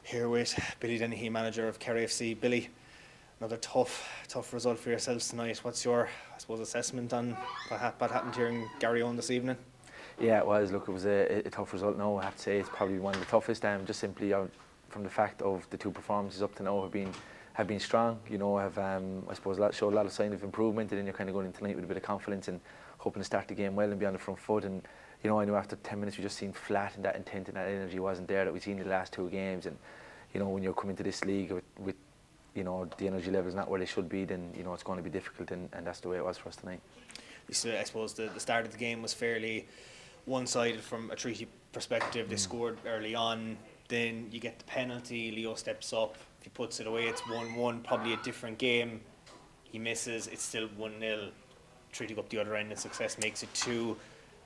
Here with Billy Dennehy, manager of Kerry FC. Billy, another tough result for yourselves tonight. What's your, I suppose, assessment on what happened here in Garryowen this evening? Yeah, it was. Look, it was a tough result now. I have to say it's probably one of the toughest. Just simply from the fact of the two performances up to now have been strong. You know, have I suppose showed a lot of sign of improvement, and then you're kind of going into tonight with a bit of confidence and hoping to start the game well and be on the front foot. And you know, I know after 10 minutes we just seemed flat, and that intent and that energy wasn't there that we've seen in the last two games. And you know, when you're coming to this league with you know, the energy levels not where they should be, then you know it's going to be difficult, and that's the way it was for us tonight. I suppose the start of the game was fairly one-sided from a treaty perspective. They scored early on, then you get the penalty, Leo steps up, if he puts it away it's 1-1, probably a different game. He misses, it's still 1-0. Treaty go up the other end and success makes it 2.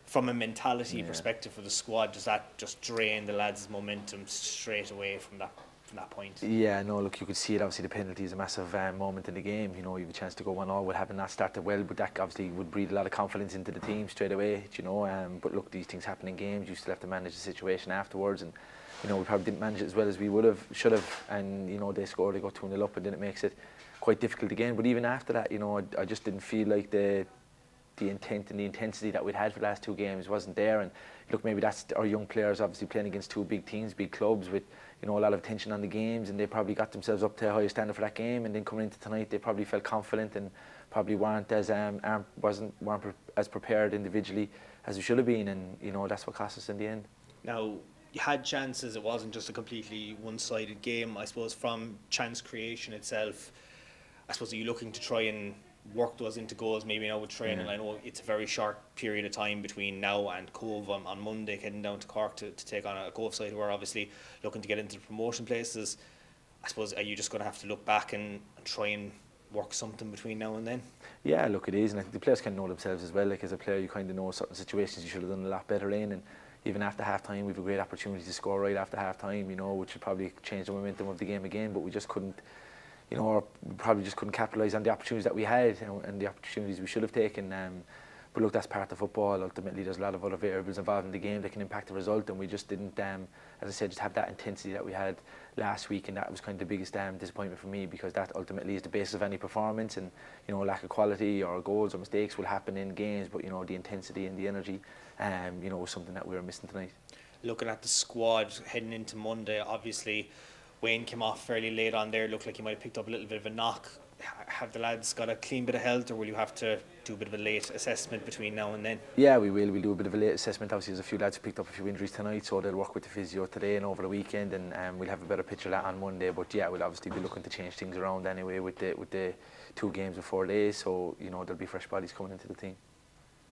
From a mentality perspective for the squad, does that just drain the lads' momentum straight away from that point? Yeah, no, look, you could see it. Obviously, the penalty is a massive moment in the game. You know, you have a chance to go 1-0 with having that started well, but that obviously would breed a lot of confidence into the team straight away. You know, but look, these things happen in games. You still have to manage the situation afterwards, and you know, we probably didn't manage it as well as we should have. And you know, they scored, they got 2-0 up, and then it makes it quite difficult again. But even after that, you know, I just didn't feel like the intent and the intensity that we'd had for the last two games wasn't there. And look, maybe that's our young players obviously playing against two big teams, big clubs with, you know, a lot of attention on the games, and they probably got themselves up to a higher standard for that game. And then coming into tonight, they probably felt confident and probably weren't as prepared individually as we should have been. And you know, that's what cost us in the end. Now, you had chances. It wasn't just a completely one-sided game. I suppose from chance creation itself, I suppose, are you looking to try and work those into goals maybe now with training? I know it's a very short period of time between now and Cove on Monday, heading down to Cork to take on a Cove side who are obviously looking to get into the promotion places. I suppose, are you just going to have to look back and try and work something between now and then? Yeah, look, it is, and I think the players can know themselves as well. Like, as a player, you kind of know certain situations you should have done a lot better in, and even after half time we've a great opportunity to score right after half time, you know, which would probably change the momentum of the game again, but we just couldn't, you know, or we probably just couldn't capitalise on the opportunities that we had, and the opportunities we should have taken. But look, that's part of football. Ultimately, there's a lot of other variables involved in the game that can impact the result, and we just didn't, as I said, just have that intensity that we had last week, and that was kind of the biggest disappointment for me, because that ultimately is the basis of any performance. And you know, lack of quality or goals or mistakes will happen in games, but you know, the intensity and the energy, you know, was something that we were missing tonight. Looking at the squad heading into Monday, obviously Wayne came off fairly late on there. Looked like he might have picked up a little bit of a knock. Have the lads got a clean bit of health, or will you have to do a bit of a late assessment between now and then? Yeah, we will. We'll do a bit of a late assessment. Obviously, there's a few lads who picked up a few injuries tonight, so they'll work with the physio today and over the weekend, and we'll have a better picture of that on Monday. But yeah, we'll obviously be looking to change things around anyway with the 2 games in 4 days. So you know, there'll be fresh bodies coming into the team.